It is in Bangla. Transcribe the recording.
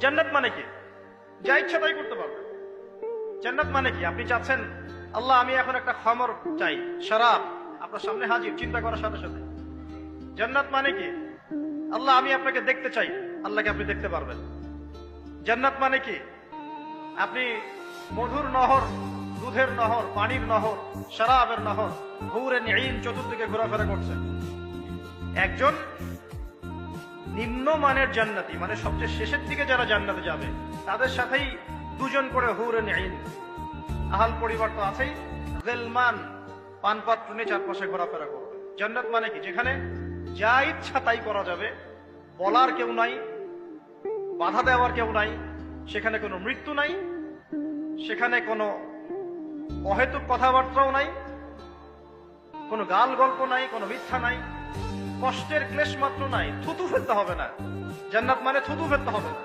জান্নাত মানে কি? যা ইচ্ছা তাই করতে পারবে। জান্নাত মানে কি? আপনি চাচ্ছেন, আল্লাহ আমি এখন একটা খামর চাই, শরাব আপনার সামনে হাজির, চিন্তা করার সাথে সাথে। জান্নাত মানে কি? আল্লাহ আমি আপনাকে দেখতে চাই, আল্লাহকে আপনি দেখতে পারবেন। জান্নাত মানে কি? আপনি মধুর নহর, দুধের নহর, পানির নহর, শরাবের নহর, হুরে নিঈম চতুর্দিকে ঘোরাফেরা করছেন। একজন নিম্নমানের জান্নাতি, মানে সবচেয়ে শেষের দিকে যারা জান্নাতে যাবে, তাদের সাথেই দুজন করে হুরে নিঈম, আহাল পরিবার তো আছেই, গিলমান পানপাত্র নিয়ে চারপাশে ঘোরাফেরা করবে। জান্নাত মানে কি? যেখানে যা ইচ্ছা তাই করা যাবে, বলার কেউ নাই, বাধা দেওয়ার কেউ নাই, সেখানে কোনো মৃত্যু নাই, সেখানে কোনো অহেতুক কথাবার্তাও নাই, কোনো গাল গল্প নাই, কোনো মিথ্যা নাই, কষ্টের ক্লেশ মাত্র নাই, থুতু ফেলতে হবে না। জান্নাত মানে থুতু ফেলতে হবে না।